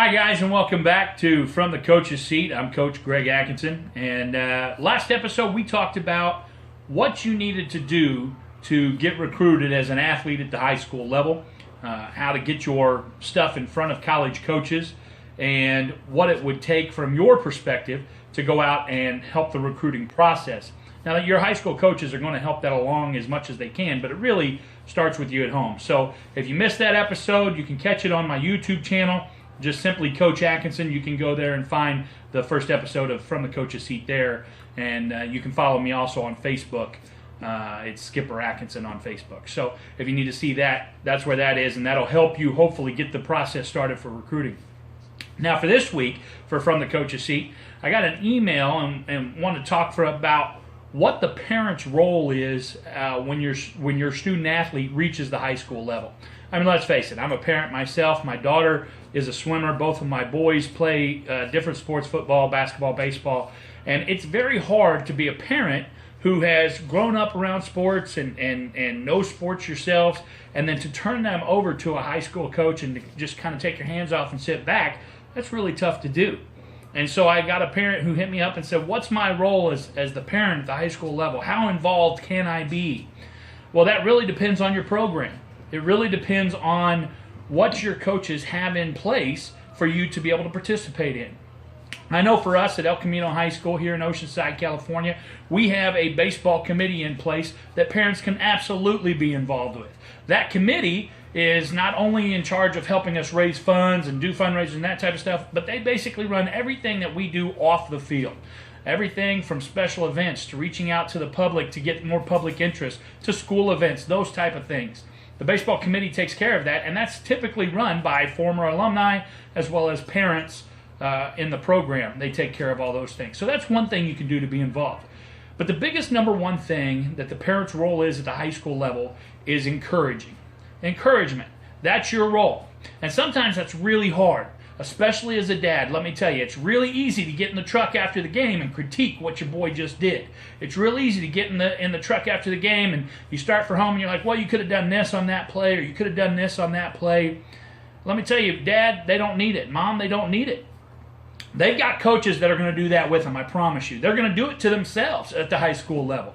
Hi guys, and welcome back to From the Coach's Seat. I'm Coach Greg Atkinson, and last episode we talked about what you needed to do to get recruited as an athlete at the high school level, how to get your stuff in front of college coaches, and what it would take from your perspective to go out and help the recruiting process. Now, your high school coaches are going to help that along as much as they can, but it really starts with you at home. So if you missed that episode, you can catch it on my YouTube channel. Just simply Coach Atkinson. You can go there and find the first episode of From the Coach's Seat there. And you can follow me also on Facebook. It's Skipper Atkinson on Facebook. So if you need to see that, that's where that is. And that'll help you hopefully get the process started for recruiting. Now for this week, for From the Coach's Seat, I got an email and want to talk about what the parent's role is when your student athlete reaches the high school level. I mean, let's face it, I'm a parent myself. My daughter is a swimmer. Both of my boys play different sports, football, basketball, baseball. And it's very hard to be a parent who has grown up around sports and knows sports yourselves, and then to turn them over to a high school coach and to just kind of take your hands off and sit back, that's really tough to do. And so I got a parent who hit me up and said, what's my role as the parent at the high school level? How involved can I be? Well, that really depends on your program. It really depends on what your coaches have in place for you to be able to participate in. I know for us at El Camino High School here in Oceanside, California, we have a baseball committee in place that parents can absolutely be involved with. That committee is not only in charge of helping us raise funds and do fundraisers and that type of stuff, but they basically run everything that we do off the field. Everything from special events to reaching out to the public to get more public interest to school events, those type of things. The baseball committee takes care of that, and that's typically run by former alumni as well as parents in the program. They take care of all those things. So that's one thing you can do to be involved. But the biggest number one thing that the parent's role is at the high school level is encouraging. Encouragement. That's your role. And sometimes that's really hard, especially as a dad. Let me tell you, it's really easy to get in the truck after the game and critique what your boy just did. It's real easy to get in the truck after the game and you start for home and you're like, well, you could have done this on that play or you could have done this on that play. Let me tell you, Dad, they don't need it. Mom, they don't need it. They've got coaches that are going to do that with them, I promise you. They're going to do it to themselves at the high school level.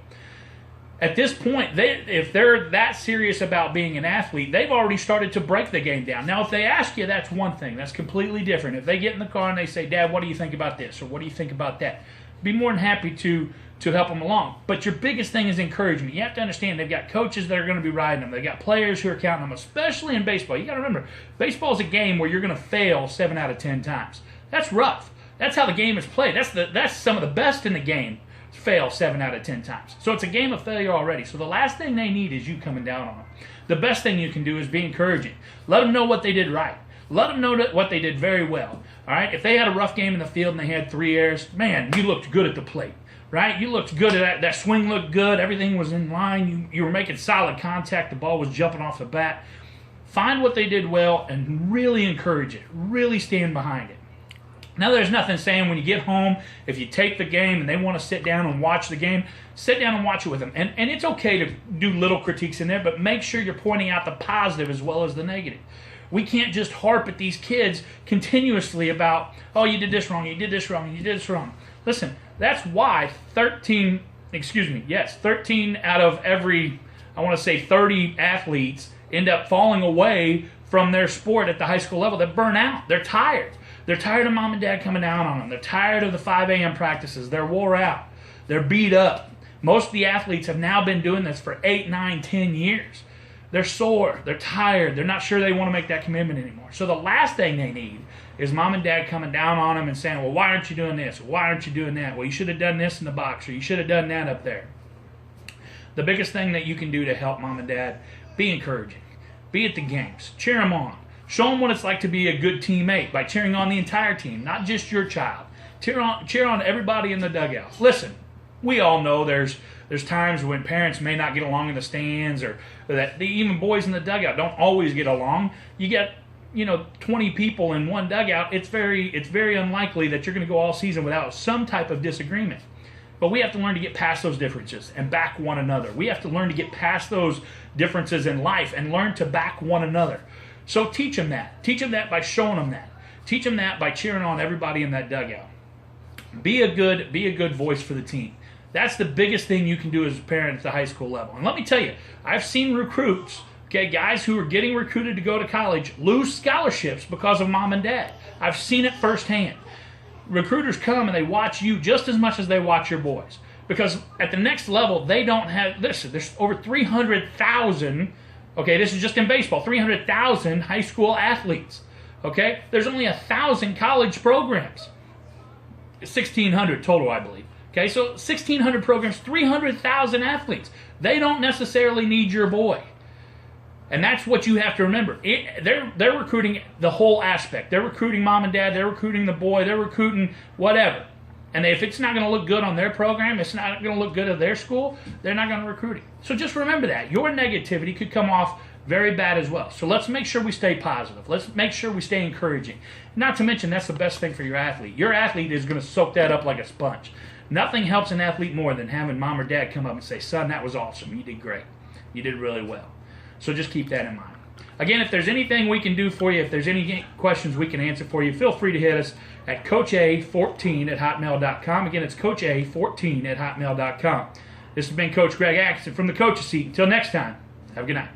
At this point, if they're that serious about being an athlete, they've already started to break the game down. Now, if they ask you, that's one thing. That's completely different. If they get in the car and they say, Dad, what do you think about this? Or what do you think about that? Be more than happy to help them along. But your biggest thing is encouragement. You have to understand they've got coaches that are going to be riding them. They've got players who are counting them, especially in baseball. You got to remember, baseball is a game where you're going to fail 7 out of 10 times. That's rough. That's how the game is played. That's some of the best in the game. Fail 7 out of 10 times. So it's a game of failure already. So the last thing they need is you coming down on them. The best thing you can do is be encouraging. Let them know what they did right. Let them know what they did very well. All right? If they had a rough game in the field and they had 3 errors, man, you looked good at the plate. Right? You looked good at that. That swing looked good. Everything was in line. You were making solid contact. The ball was jumping off the bat. Find what they did well and really encourage it. Really stand behind it. Now, there's nothing saying when you get home, if you take the game and they want to sit down and watch the game, sit down and watch it with them. And it's okay to do little critiques in there, but make sure you're pointing out the positive as well as the negative. We can't just harp at these kids continuously about, oh, you did this wrong, you did this wrong, you did this wrong. Listen, that's why 13 out of every, I want to say 30 athletes end up falling away from their sport at the high school level. They burn out. They're tired. They're tired of mom and dad coming down on them. They're tired of the 5 a.m. practices. They're wore out. They're beat up. Most of the athletes have now been doing this for 8, 9, 10 years. They're sore. They're tired. They're not sure they want to make that commitment anymore. So the last thing they need is mom and dad coming down on them and saying, well, why aren't you doing this? Why aren't you doing that? Well, you should have done this in the box, or you should have done that up there. The biggest thing that you can do to help mom and dad, be encouraging. Be at the games. Cheer them on. Show them what it's like to be a good teammate by cheering on the entire team, not just your child. Cheer on everybody in the dugout. Listen, we all know there's times when parents may not get along in the stands, or that even boys in the dugout don't always get along. You get 20 people in one dugout. It's very unlikely that you're going to go all season without some type of disagreement. But we have to learn to get past those differences and back one another. We have to learn to get past those differences in life and learn to back one another. So teach them that. Teach them that by showing them that. Teach them that by cheering on everybody in that dugout. Be a good voice for the team. That's the biggest thing you can do as a parent at the high school level. And let me tell you, I've seen recruits, okay, guys who are getting recruited to go to college, lose scholarships because of mom and dad. I've seen it firsthand. Recruiters come and they watch you just as much as they watch your boys. Because at the next level, they don't have, listen, there's over 300,000, okay, this is just in baseball, 300,000 high school athletes, okay? There's only 1,000 college programs. 1,600 total, I believe. Okay, so 1,600 programs, 300,000 athletes. They don't necessarily need your boy. And that's what you have to remember. They're recruiting the whole aspect. They're recruiting mom and dad. They're recruiting the boy. They're recruiting whatever. And if it's not going to look good on their program, it's not going to look good at their school, they're not going to recruit it. So just remember that. Your negativity could come off very bad as well. So let's make sure we stay positive. Let's make sure we stay encouraging. Not to mention, that's the best thing for your athlete. Your athlete is going to soak that up like a sponge. Nothing helps an athlete more than having mom or dad come up and say, son, that was awesome. You did great. You did really well. So just keep that in mind. Again, if there's anything we can do for you, if there's any questions we can answer for you, feel free to hit us at coacha14@hotmail.com. Again, it's coacha14@hotmail.com. This has been Coach Greg Atkinson from the Coach's Seat. Until next time, have a good night.